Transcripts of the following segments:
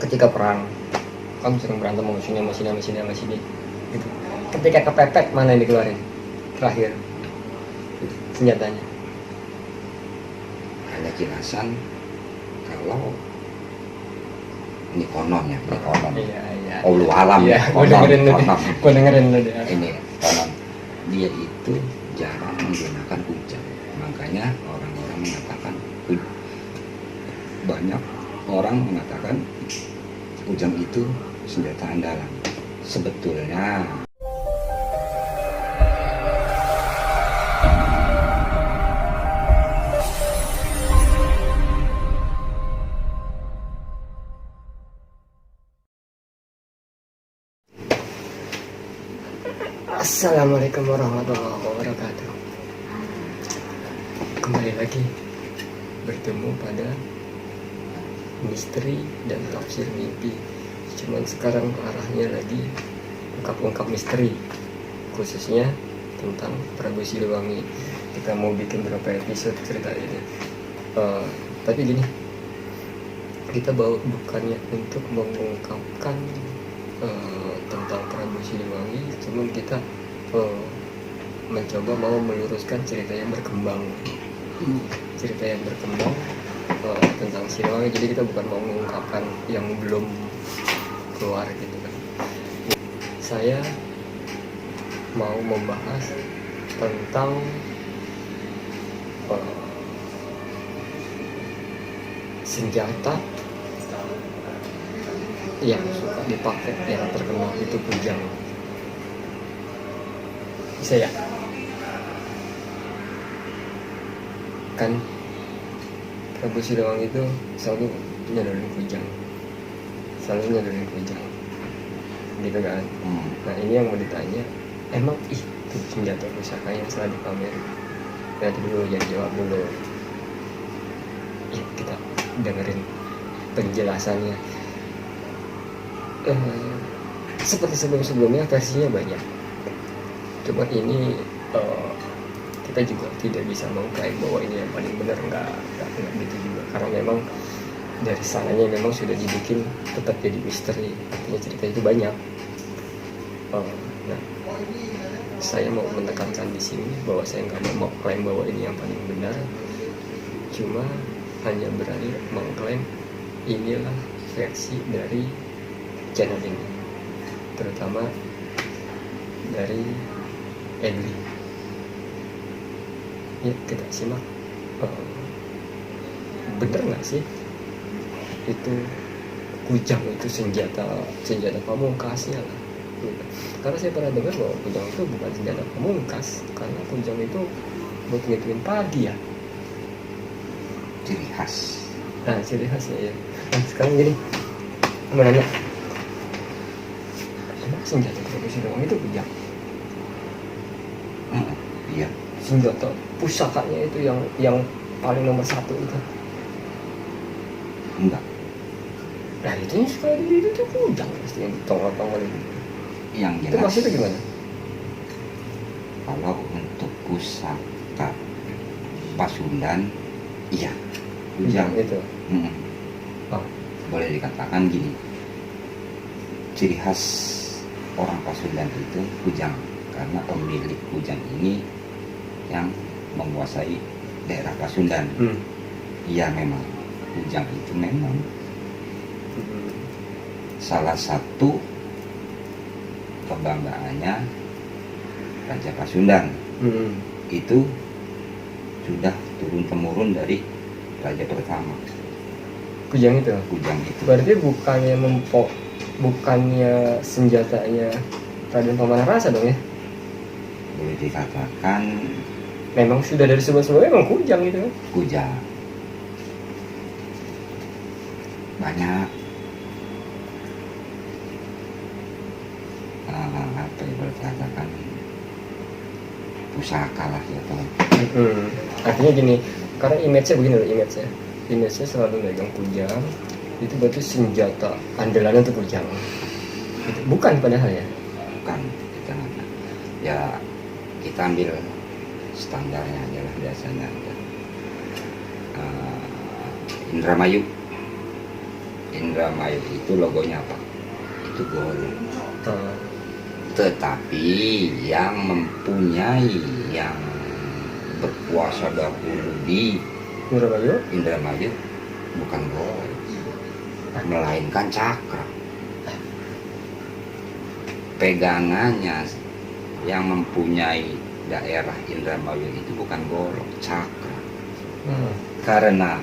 ketika perang kamu sering berantem sama sini gitu. Ketika kepepet, mana yang dikeluarin terakhir gitu, senjatanya? Ada jelasan kalau ini konon ya, ini konon. Iya. Allah alam Iya, ya, konon. Gue dengerin lu deh. Ini konon. Dia itu jarang menggunakan kujang. Makanya orang-orang mengatakan, banyak orang mengatakan kujang itu senjata andalan. Sebetulnya Assalamualaikum warahmatullahi wabarakatuh. Kembali lagi bertemu pada misteri dan tafsir mimpi. Cuman sekarang arahnya lagi ungkap-ungkap misteri, khususnya tentang Prabu Siliwangi. Kita mau bikin berapa episode cerita ini. Tapi gini, kita bawa bukannya untuk mengungkapkan tentang Prabu Siliwangi, cuman kita mencoba mau meluruskan cerita yang berkembang tentang Siliwangi. Jadi kita bukan mau mengungkapkan yang belum keluar gitu kan. Saya mau membahas tentang senjata yang suka dipakai, yang terkenal itu kujang. Bisa ya? Kan Prabu Siliwangi itu selalu nyodorin kujang gitu kan. Nah ini yang mau ditanya, emang itu senjata pusaka yang selalu dipamerin? Nanti dulu jangan jawab dulu ya, kita dengerin penjelasannya. Seperti sebelumnya versinya banyak, cuma ini kita juga tidak bisa mengklaim bahwa ini yang paling benar, nggak gitu juga, karena memang dari sananya memang sudah dibikin tetap jadi misteri, artinya cerita itu banyak. Nah, saya mau menekankan di sini bahwa saya nggak mau klaim bahwa ini yang paling benar, cuma hanya berani mengklaim inilah versi dari channel ini, terutama dari Edli. Ya, kita simak. Bener nggak sih itu kujang itu senjata pamungkasnya lah? Karena saya pernah dengar bahwa kujang itu bukan senjata pamungkas, karena kujang itu buat ngituin padi ya, ciri khas. Nah, ciri khasnya ya. Nah, sekarang gini, mau nanya, emang senjata Prabu Siliwangi itu kujang? Iya. Senjata pusakanya itu yang paling nomor satu itu? Enggak. Nah itu yang sekali itu tuh kujang pasti yang ditongol-tongol itu. Yang jelas. Itu maksudnya gimana? Kalau untuk pusaka Pasundan, iya, kujang itu. Boleh dikatakan gini, ciri khas orang Pasundan itu kujang, karena pemilik kujang ini yang menguasai daerah Pasundan. Iya, memang kujang itu memang salah satu kebanggaannya Raja Pasundan. Itu sudah turun temurun dari raja pertama. Kujang itu berarti bukannya senjatanya Raden Pamanarasa dong ya? Boleh dikatakan memang sudah dari sebelum-sebelumnya memang kujang gitu kan? Kujang banyak apa ya, boleh dikatakan pusaka lah ya teman. Artinya gini, karena image-nya begini loh, image-nya selalu megang kujang, itu berarti senjata andalannya untuk kujang. Bukan padahal ya? Bukan, ya kita ambil standarnya aja lah biasanya. Indramayu Indramayu itu logonya apa? Itu golok. Oh. Tetapi yang mempunyai, yang berkuasa dahulu di Indramayu bukan golok, melainkan cakra. Pegangannya yang mempunyai daerah Indramayu itu bukan golok, cakra. Karena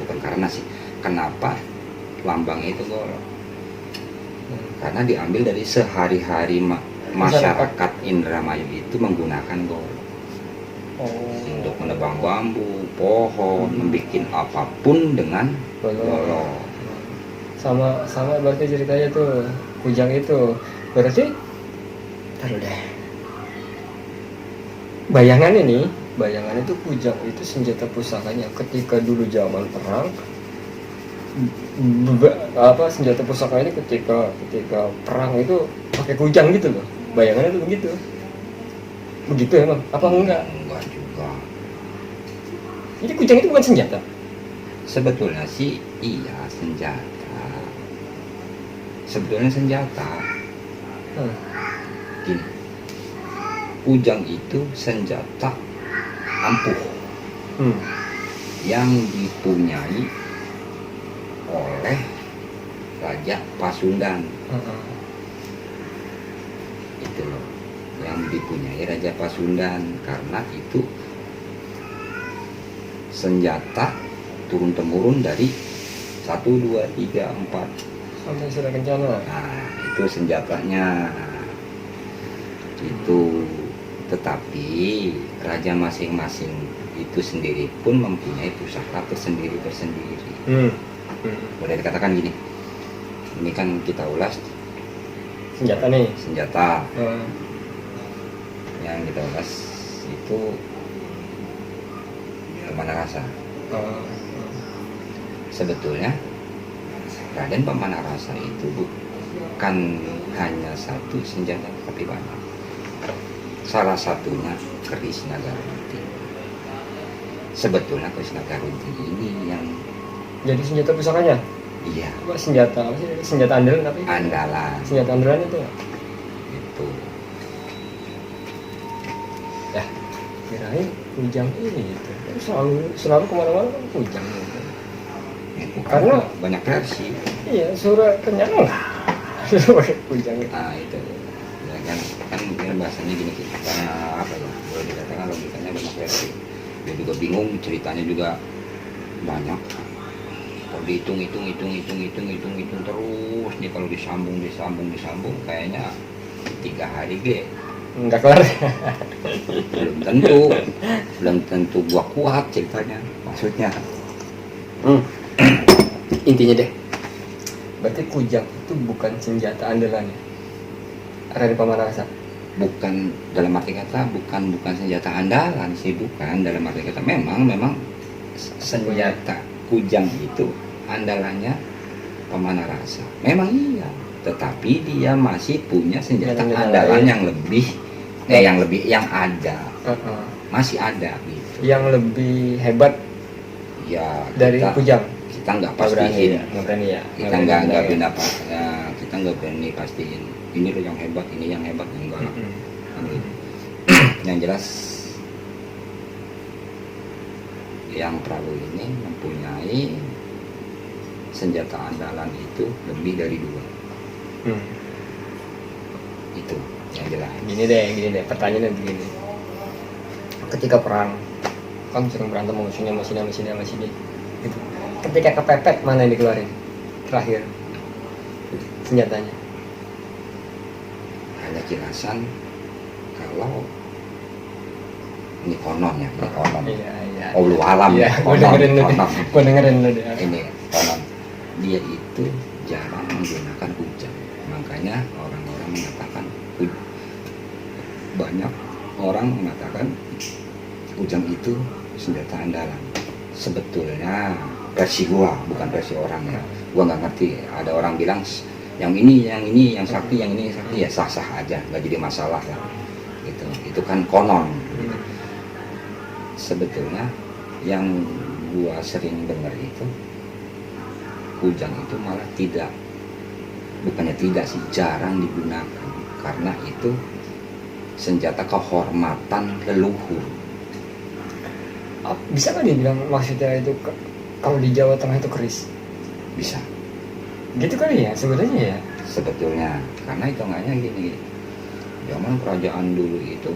bukan karena sih, kenapa lambangnya itu golok? Karena diambil dari sehari-hari masyarakat Indramayu itu menggunakan golok untuk menebang bambu, pohon, membuat apapun dengan golok. Sama berarti ceritanya tuh kujang itu berarti taruh deh. Bayangan itu kujang itu senjata pusakanya ketika dulu zaman perang. Senjata pusaka ini ketika perang itu pakai kujang gitu loh. Bayangannya tuh begitu. Begitu emang? Apa enggak? Enggak juga. Jadi kujang itu bukan senjata. Sebetulnya sih iya senjata. Sebetulnya senjata. Gini. Kujang itu senjata ampuh. Yang dipunyai oleh Raja Pasundan. Itu loh yang dipunyai Raja Pasundan, karena itu senjata turun temurun dari 1, 2, 3, 4 sampai sudah kencana. Nah itu senjatanya itu. Tetapi raja masing-masing itu sendiri pun mempunyai pusaka tersendiri. Boleh dikatakan gini, ini kan kita ulas senjata nih. Senjata yang kita ulas itu Pemanarasa. Sebetulnya Raden Pemanarasa itu bukan hanya satu senjata, tapi banyak. Salah satunya keris naga runting. Sebetulnya keris naga runting ini yang jadi senjata pusakanya. Iya. Apa senjata apa sih? Senjata andalan tapi? Andalan. Senjata andalan itu. Itu. Ya, kirain kujang ini gitu. Selalu kemana-mana kan kujang gitu. Itu Karena banyak versi. Iya, surah kenyang lah. Kujang. Nah itu. Ya kan bahasanya gini kita apa ya? Boleh dikatakan logikanya banyak versi. Dia juga bingung, ceritanya juga banyak. Kalau dihitung terus nih, kalau disambung kayaknya 3 hari Enggak kelar. belum tentu gua kuat ceritanya, maksudnya. Intinya deh, berarti kujang itu bukan senjata andalannya Raden Pemanarasa. Bukan, dalam arti kata bukan senjata andalan sih, bukan. Dalam arti kata memang senjata kujang itu andalannya Pemanarasa. Memang iya, tetapi dia masih punya senjata andalan yang lebih yang ada. Masih ada gitu. Yang lebih hebat ya dari kujang. Kita nggak pastiin. Nggak berani ya. Kita nggak berani pastiin. Ini loh yang hebat, ini yang hebat, enggak. Yang jelas yang Prabu ini mempunyai senjata andalan itu lebih dari 2. Itu yang jelas. Gini deh, pertanyaannya begini. Ketika perang kan sering berantem musuhnya gitu. Ketika kepepet, mana yang dikeluarin terakhir senjatanya? Ada jelasan kalau ini konon. Iya. Allah alam ya. Gua dengerin lu deh. Ini konon. Dia itu jarang menggunakan kujang. Makanya orang-orang mengatakan, banyak orang mengatakan kujang itu senjata andalan. Sebetulnya versi gua, bukan versi orang ya. Gua nggak ngerti. Ada orang bilang yang ini yang sakti, yang ini sakti, ya sah-sah aja, nggak jadi masalah ya. Itu kan konon. Sebetulnya yang gua sering dengar itu kujang itu malah bukannya tidak sih, jarang digunakan karena itu senjata kehormatan leluhur. Bisa kan dibilang maksudnya itu kalau di Jawa Tengah itu keris? Bisa Gitu kali ya sebenarnya ya. sebetulnya, karena hitungannya gini, zaman kerajaan dulu itu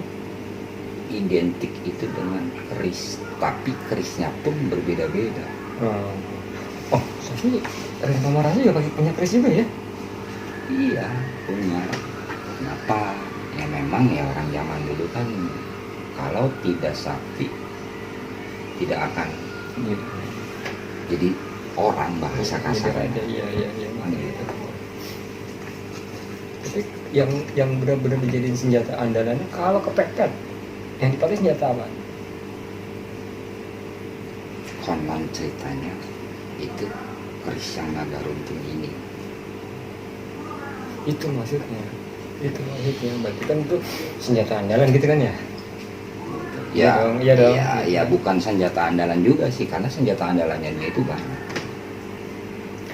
identik itu dengan keris, tapi kerisnya pun berbeda-beda. Oh, tapi Renta Marahnya juga punya keris juga ya? Iya, punya. Kenapa? Ya memang ya orang zaman dulu kan kalau tidak sakti tidak akan Gitu. jadi orang, bahasa kasarnya. Iya. Gitu. Tapi yang benar-benar dijadiin senjata andalannya kalau kepepet, yang dipakai senjata apa? Konon ceritanya itu keris yang naga runting ini. Itu maksudnya. Berarti kan itu senjata andalan gitu kan ya? Iya dong. Ya bukan senjata andalan juga sih, karena senjata andalannya dia itu banyak.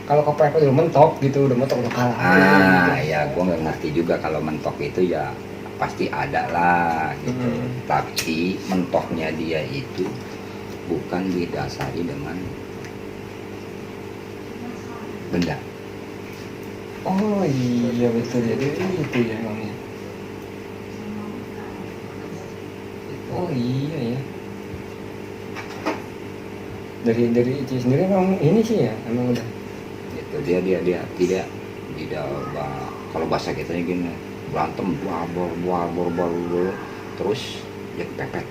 Kalau kepepet udah mentok gitu, udah kalah. Ya gua nggak ngerti juga kalau mentok itu ya pasti ada lah gitu. Tapi mentoknya dia itu bukan didasari dengan benda. Oh iya betul, jadi itu ya emangnya. Oh iya ya. Dari itu sendiri emang ini sih ya, emang udah. Gitu, dia tidak kalau bahasa kita gini, berantem buar terus dia kepepet.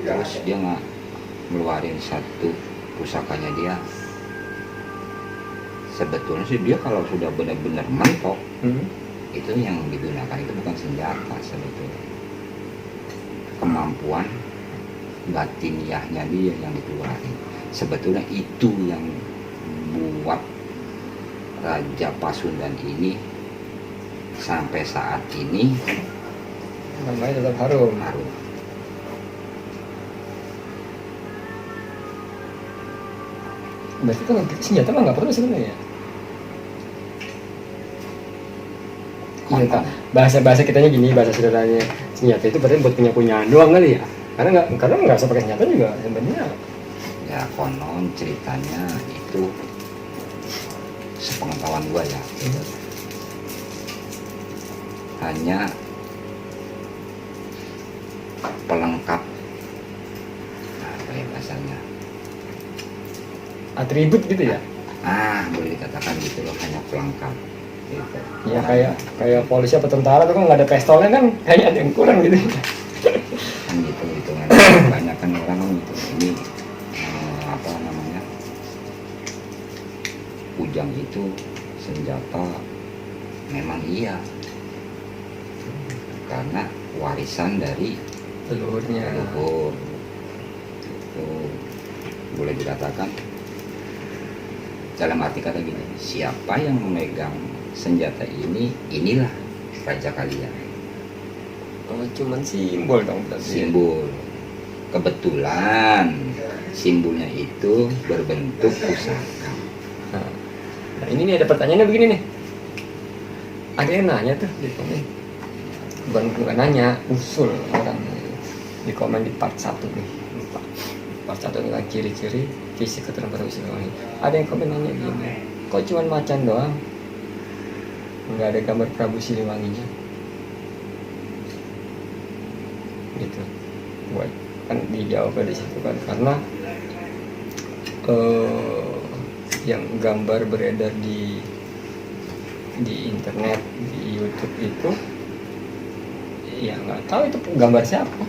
Terus dia nggak ngeluarin satu pusakanya dia. Sebetulnya sih dia kalau sudah benar-benar mentok, itu yang digunakan itu bukan senjata sebetulnya. Kemampuan batiniahnya dia yang dikeluarin. Sebetulnya itu yang buat Raja Pasundan ini sampai saat ini Namanya tetap harum. Berarti kan senjata mah nggak perlu sebenarnya. Iya tak. Bahasa kitanya gini, bahasa sederhananya senjata itu berarti buat punyaan doang kali ya. Karena nggak usah pakai senjata juga sebenarnya. Ya konon ceritanya itu sepengetahuan gua ya. Hanya pelengkap, apa ya bahasanya, Atribut gitu ya. Boleh dikatakan gitu loh, hanya pelengkap gitu. Ya kayak polisi atau tentara tuh kan nggak ada pistolnya kan, kayaknya ada yang kurang gitu. Kan gitu hitungan. Banyak kan orang kan gitu, ini apa namanya, kujang itu senjata memang iya, karena warisan dari Leluhurnya. leluhur. Itu boleh dikatakan dalam arti kata gini, siapa yang memegang senjata ini, inilah raja kalian. Oh, cuman simbol dong berarti. Simbol. Kebetulan simbolnya itu berbentuk pusaka. Nah ini nih ada pertanyaannya begini nih. Ada yang nanya tuh di komen. Bukan nanya, usul orang di komen di part 1 nih. Part 1 nih kan ciri-ciri fisik keterampilan Siliwangi. Ada yang komen nanya gini, kok cuman macan doang? Nggak ada gambar Prabu Siliwanginya. Gitu. Buat kan dijawab di situ kan, karena yang gambar beredar di internet, di YouTube itu ya nggak tahu itu gambar siapa.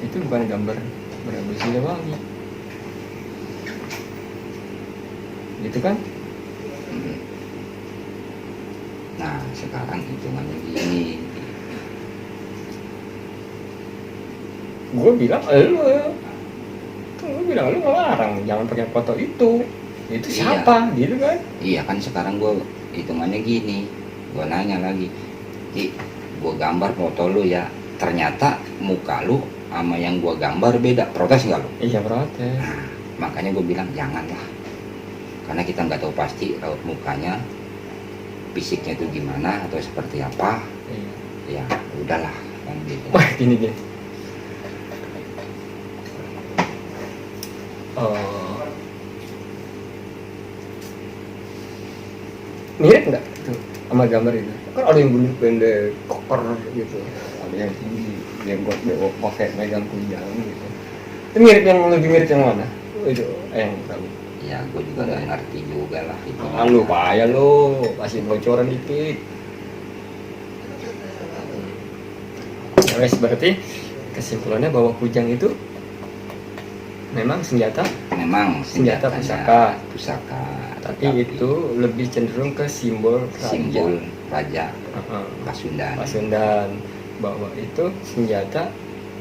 Itu bukan gambar Prabu Siliwangi, gitu kan? Nah sekarang hitungannya gini, Gue bilang lu ngelarang jangan pakai foto itu siapa gitu kan? iya kan sekarang gue hitungannya gini, gue nanya lagi, gue gambar foto lu ya, ternyata muka lu sama yang gue gambar beda, protes nggak lu? Iya protes. Nah, makanya gue bilang janganlah, karena kita nggak tahu pasti raut mukanya, fisiknya itu gimana atau seperti apa. Iya. Ya udahlah kan gitu. Wah gini. Oh, mirip nggak tuh sama gambar itu? Kan ada yang gendut pendek, koker gitu, ada yang tinggi, jenggot bewok, pakai megang kujang gitu. Itu mirip, yang lebih mirip yang mana? Itu yang tahu. Ya gue juga nggak ngerti juga lah itu. Lu payah lo, kasih bocoran dikit. Ya wes, berarti kesimpulannya bahwa kujang itu memang senjata senjatanya pusaka. Tapi itu lebih cenderung ke simbol simbol raja Pasundan. Pasundan. Bahwa itu senjata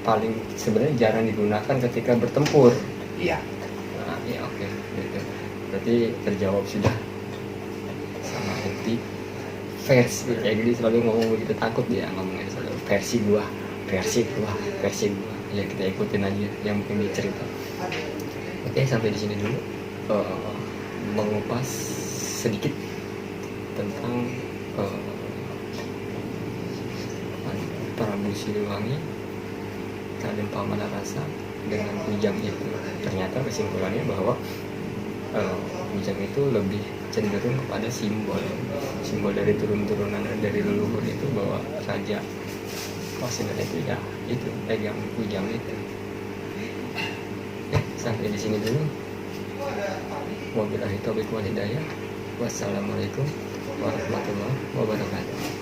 paling sebenarnya jarang digunakan ketika bertempur. Iya. Nah, ya oke, gitu. Berarti terjawab sudah sama Henti. Versi kayak gini selalu ngomong begitu, takut dia ngomongnya selalu versi gua. Ya kita ikutin aja yang mungkin dicerita. Oke, sampai di sini dulu. Mengupas sedikit tentang Prabu Siliwangi, Raden Pamanarasa dengan kujang itu. Ternyata kesimpulannya bahwa kujang itu lebih cenderung kepada simbol dari turun-turunan dari leluhur itu, bahwa raja Pasundan itu ya itu pegang kujang itu. Sampai di sini dulu. Wabillahi taufiq wal hidayah. Wassalamualaikum warahmatullahi wabarakatuh.